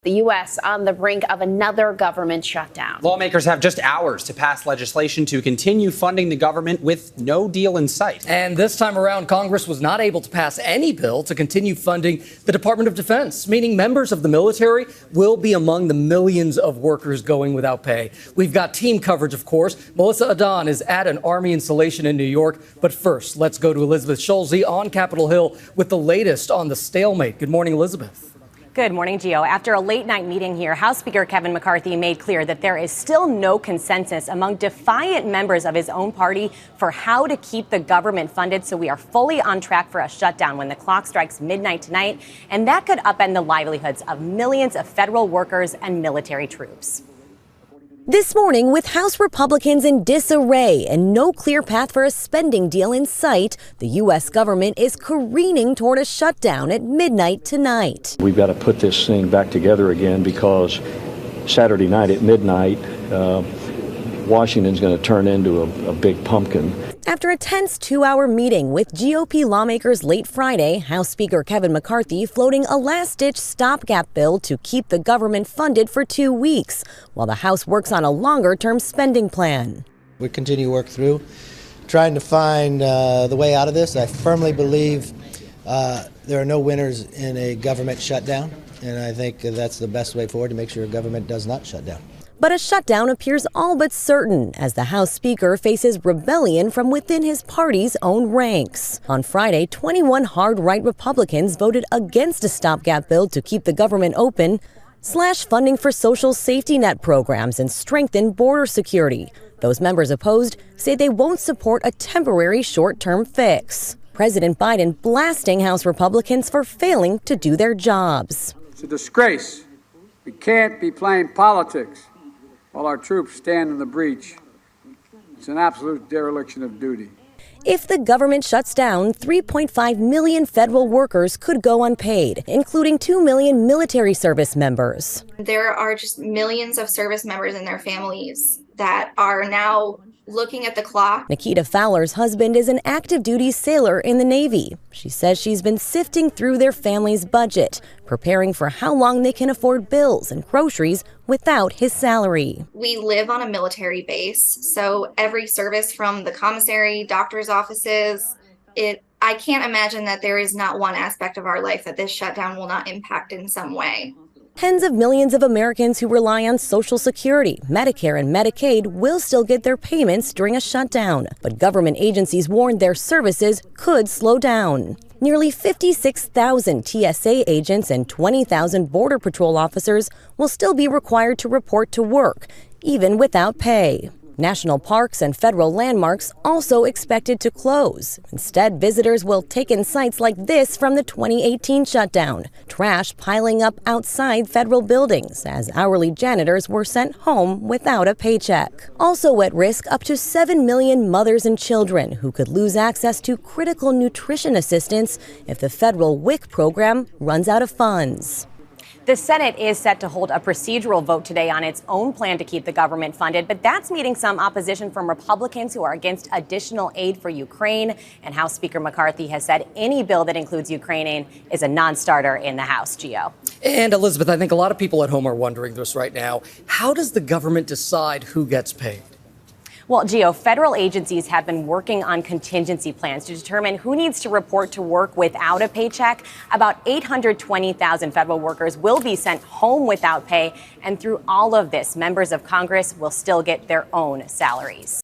The U.S. on the brink of another government shutdown. Lawmakers have just hours to pass legislation to continue funding the government with no deal in sight. And this time around, Congress was not able to pass any bill to continue funding the Department of Defense, meaning members of the military will be among the millions of workers going without pay. We've got team coverage, of course. Melissa Adon is at an Army installation in New York. But first, let's go to Elizabeth Schulze on Capitol Hill with the latest on the stalemate. Good morning, Elizabeth. Good morning, Gio. After a late night meeting here, House Speaker Kevin McCarthy made clear that there is still no consensus among defiant members of his own party for how to keep the government funded. So we are fully on track for a shutdown when the clock strikes midnight tonight. And that could upend the livelihoods of millions of federal workers and military troops. This morning, with House Republicans in disarray and no clear path for a spending deal in sight, the U.S. government is careening toward a shutdown at midnight tonight. We've got to put this thing back together again because Saturday night at midnight, Washington's going to turn into a big pumpkin. After a tense 2-hour meeting with GOP lawmakers late Friday, House Speaker Kevin McCarthy floating a last-ditch stopgap bill to keep the government funded for 2 weeks, while the House works on a longer-term spending plan. We continue to work through, trying to find the way out of this. I firmly believe there are no winners in a government shutdown, and I think that's the best way forward to make sure government does not shut down. But a shutdown appears all but certain as the House Speaker faces rebellion from within his party's own ranks. On Friday, 21 hard-right Republicans voted against a stopgap bill to keep the government open, slash funding for social safety net programs, and strengthen border security. Those members opposed say they won't support a temporary short-term fix. President Biden blasting House Republicans for failing to do their jobs. It's a disgrace. We can't be playing politics while our troops stand in the breach. It's an absolute dereliction of duty. If the government shuts down, 3.5 million federal workers could go unpaid, including 2 million military service members. There are just millions of service members and their families that are now looking at the clock. Nikita Fowler's husband is an active duty sailor in the Navy. She says she's been sifting through their family's budget, preparing for how long they can afford bills and groceries without his salary. We live on a military base, so every service from the commissary, doctor's offices, I can't imagine that there is not one aspect of our life that this shutdown will not impact in some way. Tens of millions of Americans who rely on Social Security, Medicare, and Medicaid will still get their payments during a shutdown. But government agencies warned their services could slow down. Nearly 56,000 TSA agents and 20,000 Border Patrol officers will still be required to report to work, even without pay. National parks and federal landmarks also expected to close. Instead, visitors will take in sights like this from the 2018 shutdown. Trash piling up outside federal buildings as hourly janitors were sent home without a paycheck. Also at risk, up to 7 million mothers and children who could lose access to critical nutrition assistance if the federal WIC program runs out of funds. The Senate is set to hold a procedural vote today on its own plan to keep the government funded, but that's meeting some opposition from Republicans who are against additional aid for Ukraine. And House Speaker McCarthy has said any bill that includes Ukraine is a non-starter in the House. Gio. And Elizabeth, I think a lot of people at home are wondering this right now. How does the government decide who gets paid? Well, Gio, federal agencies have been working on contingency plans to determine who needs to report to work without a paycheck. About 820,000 federal workers will be sent home without pay. And through all of this, members of Congress will still get their own salaries.